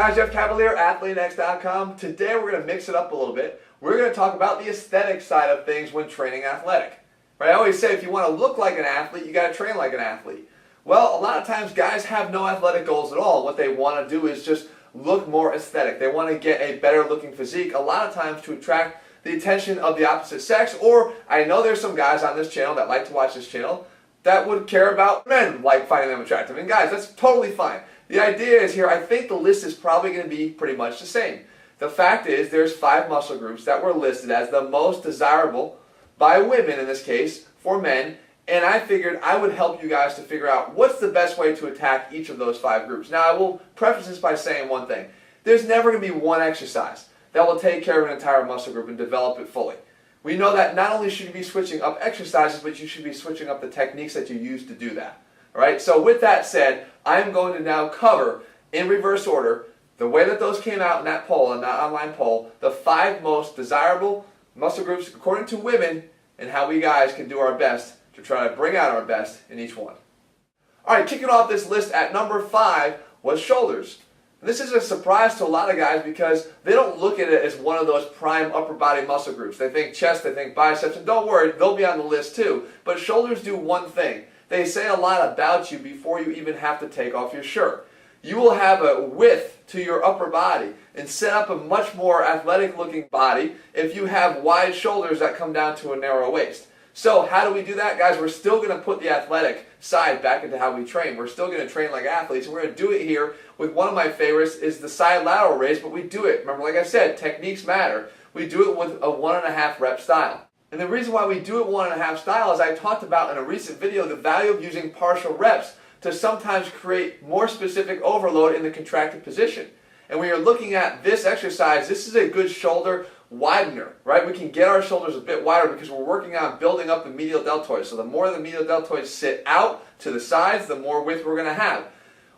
guys, Jeff Cavaliere, AthleanX.com. Today we're going to mix it up a little bit. We're going to talk about the aesthetic side of things when training athletic. Right? I always say if you want to look like an athlete, you got to train like an athlete. Well, a lot of times guys have no athletic goals at all. What they want to do is just look more aesthetic. They want to get a better looking physique, a lot of times to attract the attention of the opposite sex, or I know there's some guys on this channel that like to watch this channel that would care about men like finding them attractive. And guys, that's totally fine. The idea is here, I think the list is probably going to be pretty much the same. The fact is there's 5 muscle groups that were listed as the most desirable by women in this case for men, and I figured I would help you guys to figure out what's the best way to attack each of those 5 groups. Now I will preface this by saying one thing. There's never going to be one exercise that will take care of an entire muscle group and develop it fully. We know that not only should you be switching up exercises, but you should be switching up the techniques that you use to do that. Alright, so with that said, I'm going to now cover, in reverse order, the way that those came out in that poll, in that online poll, the 5 most desirable muscle groups according to women, and how we guys can do our best to try to bring out our best in each one. Alright, kicking off this list at number 5 was shoulders. This is a surprise to a lot of guys because they don't look at it as one of those prime upper body muscle groups. They think chest, they think biceps, and don't worry, they'll be on the list too. But shoulders do one thing. They say a lot about you before you even have to take off your shirt. You will have a width to your upper body and set up a much more athletic looking body if you have wide shoulders that come down to a narrow waist. So how do we do that, guys? We're still going to put the athletic side back into how we train. We're still going to train like athletes, and we're going to do it here with one of my favorites is the side lateral raise, but we do it, remember, like I said, techniques matter. We do it with a 1.5 rep style. And the reason why we do it 1.5 style, as I talked about in a recent video, the value of using partial reps to sometimes create more specific overload in the contracted position. And when you're looking at this exercise, this is a good shoulder widener, right? We can get our shoulders a bit wider because we're working on building up the medial deltoid. So the more the medial deltoids sit out to the sides, the more width we're going to have.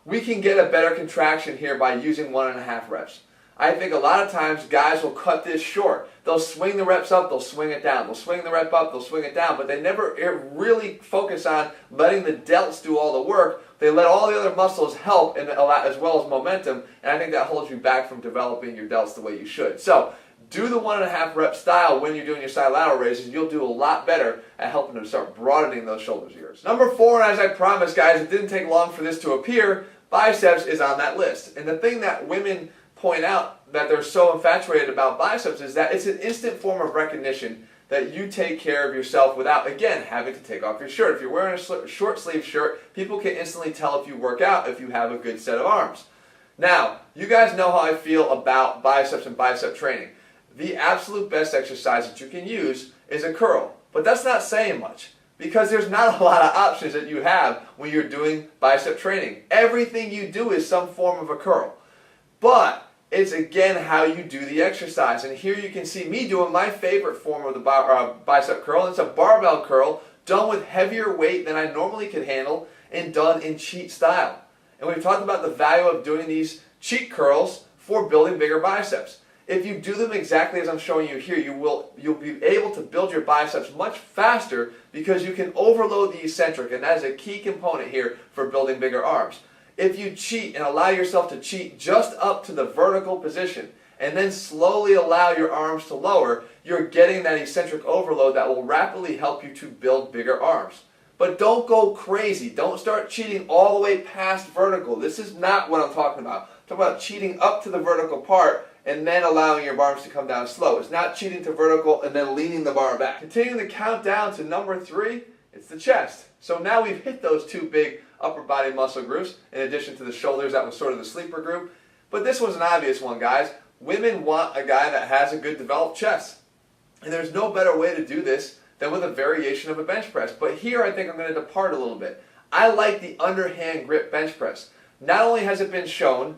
We can get a better contraction here by using 1.5 reps. I think a lot of times guys will cut this short. They'll swing the reps up, they'll swing it down. They'll swing the rep up, they'll swing it down, but they never really focus on letting the delts do all the work. They let all the other muscles help and as well as momentum, and I think that holds you back from developing your delts the way you should. So do the 1.5 rep style when you're doing your side lateral raises, and you'll do a lot better at helping to start broadening those shoulders of yours. Number 4, and as I promised guys, it didn't take long for this to appear, biceps is on that list. And the thing that women point out that they're so infatuated about biceps is that it's an instant form of recognition that you take care of yourself without, again, having to take off your shirt. If you're wearing a short sleeve shirt, people can instantly tell if you work out if you have a good set of arms. Now, you guys know how I feel about biceps and bicep training. The absolute best exercise that you can use is a curl. But that's not saying much because there's not a lot of options that you have when you're doing bicep training. Everything you do is some form of a curl. But it's again how you do the exercise. And here you can see me doing my favorite form of the bicep curl. It's a barbell curl done with heavier weight than I normally could handle and done in cheat style. And we've talked about the value of doing these cheat curls for building bigger biceps. If you do them exactly as I'm showing you here, you'll be able to build your biceps much faster because you can overload the eccentric, and that is a key component here for building bigger arms. If you cheat and allow yourself to cheat just up to the vertical position and then slowly allow your arms to lower, you're getting that eccentric overload that will rapidly help you to build bigger arms. But don't go crazy. Don't start cheating all the way past vertical. This is not what I'm talking about. I'm talking about cheating up to the vertical part and then allowing your arms to come down slow. It's not cheating to vertical and then leaning the bar back. Continuing the countdown to number 3, it's the chest. So now we've hit those 2 big upper body muscle groups in addition to the shoulders. That was sort of the sleeper group. But this was an obvious one, guys. Women want a guy that has a good developed chest. And there's no better way to do this than with a variation of a bench press. But here I think I'm going to depart a little bit. I like the underhand grip bench press. Not only has it been shown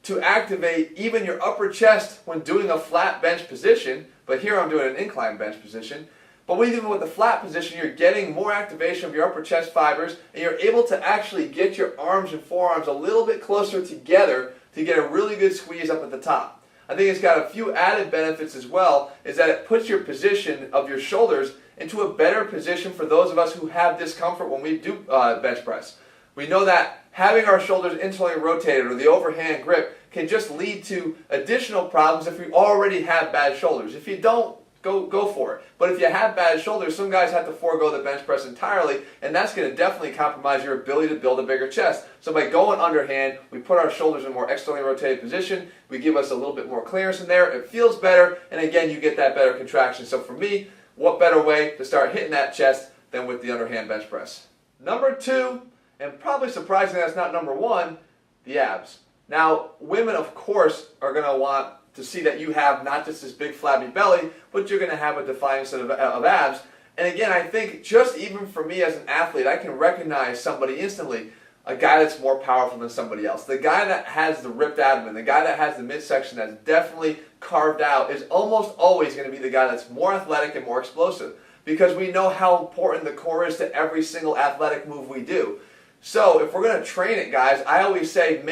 to activate even your upper chest when doing a flat bench position, but here I'm doing an incline bench position, but even with the flat position, you're getting more activation of your upper chest fibers, and you're able to actually get your arms and forearms a little bit closer together to get a really good squeeze up at the top. I think it's got a few added benefits as well, is that it puts your position of your shoulders into a better position for those of us who have discomfort when we do bench press. We know that having our shoulders internally rotated or the overhand grip can just lead to additional problems if you already have bad shoulders. If you don't, go for it. But if you have bad shoulders, some guys have to forego the bench press entirely, and that's going to definitely compromise your ability to build a bigger chest. So by going underhand, we put our shoulders in a more externally rotated position. We give us a little bit more clearance in there. It feels better, and again, you get that better contraction. So for me, what better way to start hitting that chest than with the underhand bench press? Number 2, and probably surprisingly that's not number 1, the abs. Now, women, of course, are going to want to see that you have not just this big flabby belly, but you're going to have a defined set of abs. And again, I think just even for me as an athlete, I can recognize somebody instantly, a guy that's more powerful than somebody else. The guy that has the ripped abdomen, the guy that has the midsection that's definitely carved out is almost always going to be the guy that's more athletic and more explosive, because we know how important the core is to every single athletic move we do. So if we're going to train it, guys, I always say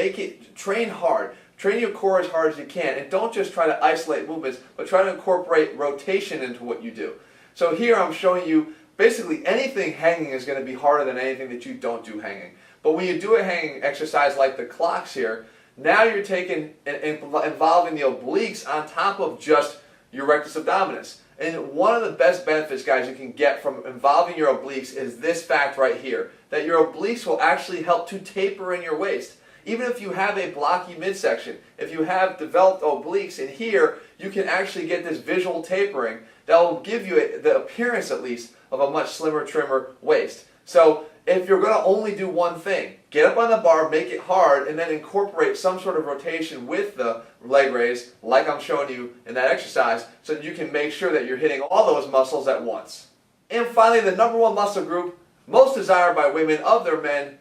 train hard. Train your core as hard as you can, and don't just try to isolate movements, but try to incorporate rotation into what you do. So here I'm showing you basically anything hanging is going to be harder than anything that you don't do hanging. But when you do a hanging exercise like the clocks here, now you're taking and involving the obliques on top of just your rectus abdominis. And one of the best benefits, guys, you can get from involving your obliques is this fact right here, that your obliques will actually help to taper in your waist. Even if you have a blocky midsection, if you have developed obliques in here, you can actually get this visual tapering that will give you the appearance, at least, of a much slimmer, trimmer waist. So if you're going to only do one thing, get up on the bar, make it hard, and then incorporate some sort of rotation with the leg raise, like I'm showing you in that exercise, so that you can make sure that you're hitting all those muscles at once. And finally, the number 1 muscle group most desired by women of their men.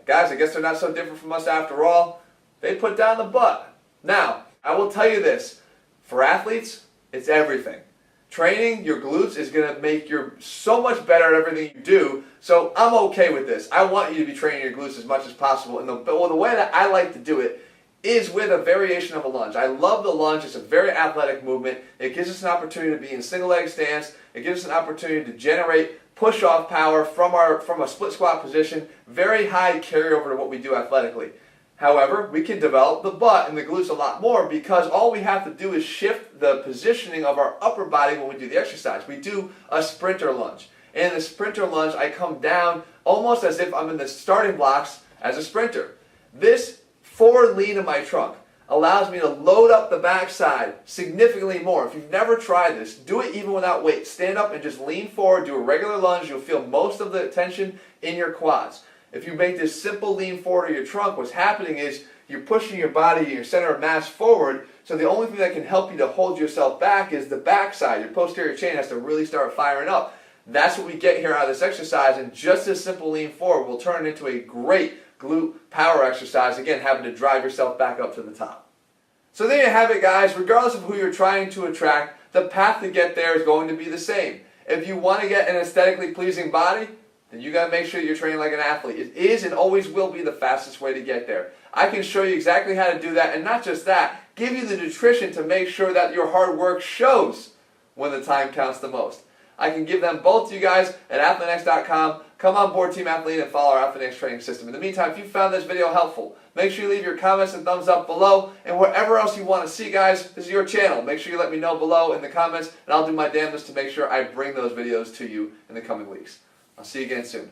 Guys, I guess they're not so different from us after all. They put down the butt. Now, I will tell you this. For athletes, it's everything. Training your glutes is going to make you so much better at everything you do, so I'm okay with this. I want you to be training your glutes as much as possible, and the way that I like to do it is with a variation of a lunge. I love the lunge. It's a very athletic movement. It gives us an opportunity to be in single leg stance. It gives us an opportunity to generate push-off power from a split squat position, very high carryover to what we do athletically. However, we can develop the butt and the glutes a lot more because all we have to do is shift the positioning of our upper body when we do the exercise. We do a sprinter lunge. And in the sprinter lunge, I come down almost as if I'm in the starting blocks as a sprinter. This forward lean of my trunk allows me to load up the backside significantly more. If you've never tried this, do it even without weight. Stand up and just lean forward, do a regular lunge. You'll feel most of the tension in your quads. If you make this simple lean forward of your trunk, what's happening is you're pushing your body, your center of mass forward, so the only thing that can help you to hold yourself back is the backside. Your posterior chain has to really start firing up. That's what we get here out of this exercise, and just this simple lean forward will turn it into a great glute power exercise, again, having to drive yourself back up to the top. So there you have it, guys. Regardless of who you're trying to attract, the path to get there is going to be the same. If you want to get an aesthetically pleasing body, then you got to make sure you're training like an athlete. It is and always will be the fastest way to get there. I can show you exactly how to do that, and not just that, give you the nutrition to make sure that your hard work shows when the time counts the most. I can give them both to you guys at AthleanX.com. Come on board Team Athlete and follow our AthleanX training system. In the meantime, if you found this video helpful, make sure you leave your comments and thumbs up below. And wherever else you want to see, guys, this is your channel. Make sure you let me know below in the comments, and I'll do my damnedest to make sure I bring those videos to you in the coming weeks. I'll see you again soon.